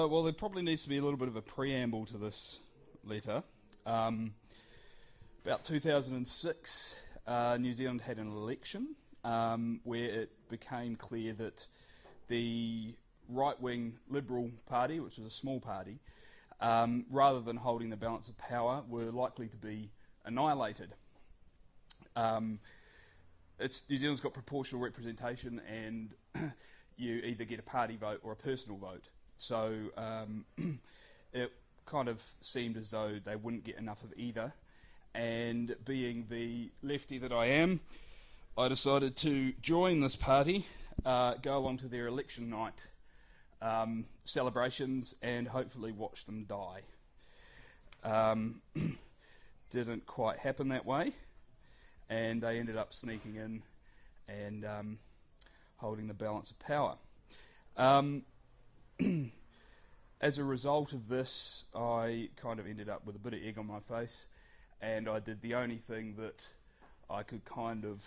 Well, there probably needs to be a little bit of a preamble to this letter. About 2006, New Zealand had an election where it became clear that the right-wing Liberal Party, which was a small party, rather than holding the balance of power, were likely to be annihilated. New Zealand's got proportional representation, and you either get a party vote or a personal vote. So it kind of seemed as though they wouldn't get enough of either. And being the lefty that I am, I decided to join this party, go along to their election night celebrations, and hopefully watch them die. Didn't quite happen that way, and they ended up sneaking in and holding the balance of power. As a result of this, I kind of ended up with a bit of egg on my face, and I did the only thing that I could kind of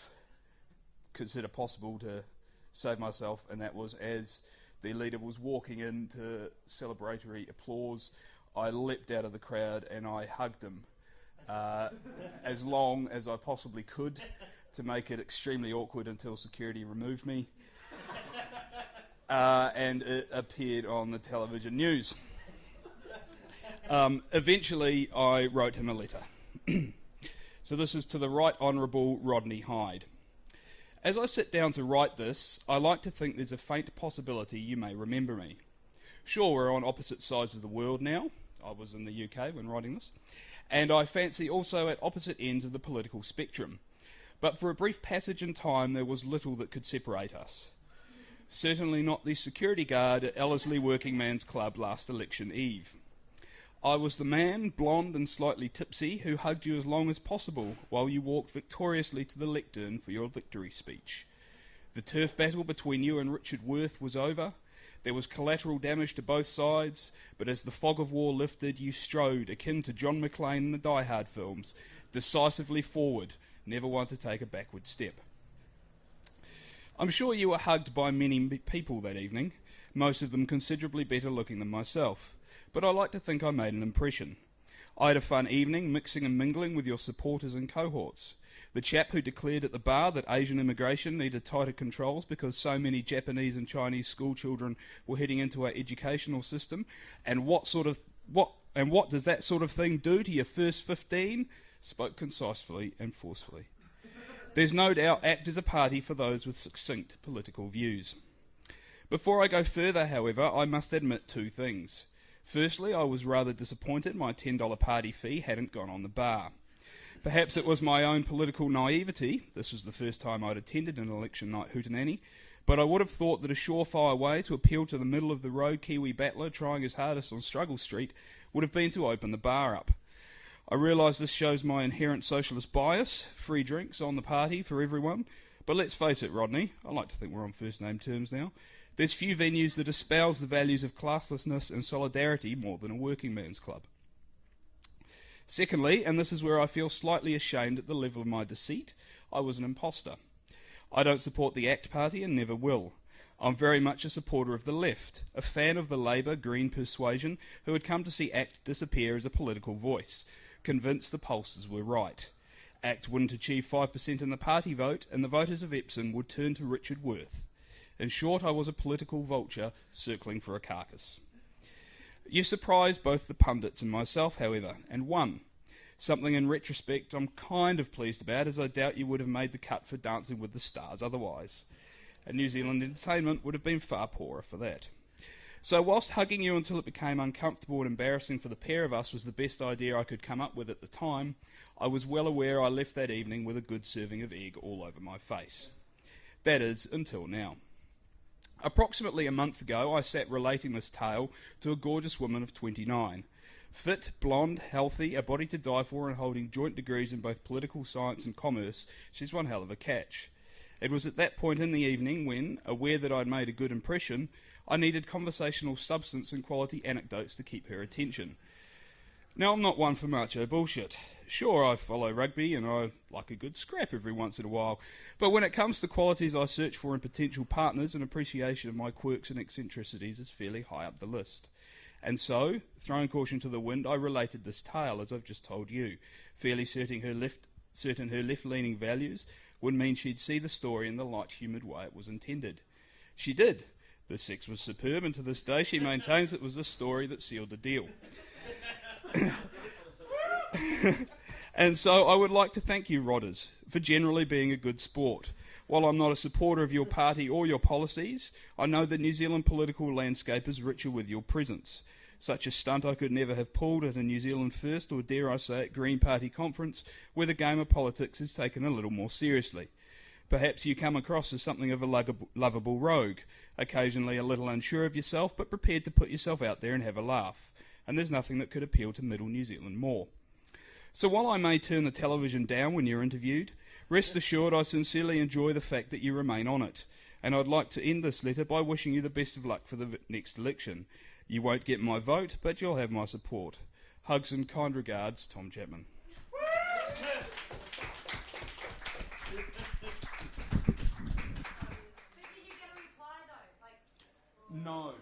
consider possible to save myself, and that was, as the leader was walking into celebratory applause, I leapt out of the crowd and I hugged him as long as I possibly could to make it extremely awkward until security removed me. And it appeared on the television news. Eventually, I wrote him a letter. So this is to the Right Honourable Rodney Hyde. As I sit down to write this, I like to think there's a faint possibility you may remember me. Sure, we're on opposite sides of the world now. I was in the UK when writing this. And I fancy also at opposite ends of the political spectrum. But for a brief passage in time, there was little that could separate us. Certainly not the security guard at Ellerslie Working Man's Club last election eve. I was the man, blonde and slightly tipsy, who hugged you as long as possible while you walked victoriously to the lectern for your victory speech. The turf battle between you and Richard Worth was over. There was collateral damage to both sides, but as the fog of war lifted, you strode, akin to John McClane in the Die Hard films, decisively forward, never one to take a backward step. I'm sure you were hugged by many people that evening, most of them considerably better looking than myself, but I like to think I made an impression. I had a fun evening, mixing and mingling with your supporters and cohorts. The chap who declared at the bar that Asian immigration needed tighter controls because so many Japanese and Chinese school children were heading into our educational system, and what does that sort of thing do to your first 15? Spoke concisely and forcefully. There's no doubt ACT is a party for those with succinct political views. Before I go further, however, I must admit two things. Firstly, I was rather disappointed my $10 party fee hadn't gone on the bar. Perhaps it was my own political naivety. This was the first time I'd attended an election night hootenanny, but I would have thought that a surefire way to appeal to the middle-of-the-road Kiwi battler trying his hardest on Struggle Street would have been to open the bar up. I realise this shows my inherent socialist bias, free drinks on the party for everyone, but let's face it, Rodney, I like to think we're on first-name terms now, there's few venues that espouse the values of classlessness and solidarity more than a working man's club. Secondly, and this is where I feel slightly ashamed at the level of my deceit, I was an imposter. I don't support the ACT party and never will. I'm very much a supporter of the left, a fan of the Labour Green persuasion who had come to see ACT disappear as a political voice, convinced the pollsters were right. ACT wouldn't achieve 5% in the party vote, and the voters of Epsom would turn to Richard Worth. In short, I was a political vulture circling for a carcass. You surprised both the pundits and myself, however, and won. Something in retrospect I'm kind of pleased about, as I doubt you would have made the cut for Dancing with the Stars otherwise. And New Zealand entertainment would have been far poorer for that. So whilst hugging you until it became uncomfortable and embarrassing for the pair of us was the best idea I could come up with at the time, I was well aware I left that evening with a good serving of egg all over my face. That is, until now. Approximately a month ago, I sat relating this tale to a gorgeous woman of 29. Fit, blonde, healthy, a body to die for, and holding joint degrees in both political science and commerce, she's one hell of a catch. It was at that point in the evening when, aware that I'd made a good impression, I needed conversational substance and quality anecdotes to keep her attention. Now, I'm not one for macho bullshit. Sure, I follow rugby and I like a good scrap every once in a while, but when it comes to qualities I search for in potential partners, an appreciation of my quirks and eccentricities is fairly high up the list. And so, throwing caution to the wind, I related this tale as I've just told you, fairly certain her left-leaning values would mean she'd see the story in the light, humid way it was intended. She did. The sex was superb, and to this day she maintains it was this story that sealed the deal. And so I would like to thank you, Rodders, for generally being a good sport. While I'm not a supporter of your party or your policies, I know the New Zealand political landscape is richer with your presence. Such a stunt I could never have pulled at a New Zealand First, or dare I say it, Green Party conference, where the game of politics is taken a little more seriously. Perhaps you come across as something of a lovable rogue, occasionally a little unsure of yourself, but prepared to put yourself out there and have a laugh. And there's nothing that could appeal to Middle New Zealand more. So while I may turn the television down when you're interviewed, rest assured I sincerely enjoy the fact that you remain on it. And I'd like to end this letter by wishing you the best of luck for the next election. You won't get my vote, but you'll have my support. Hugs and kind regards, Tom Chapman. No.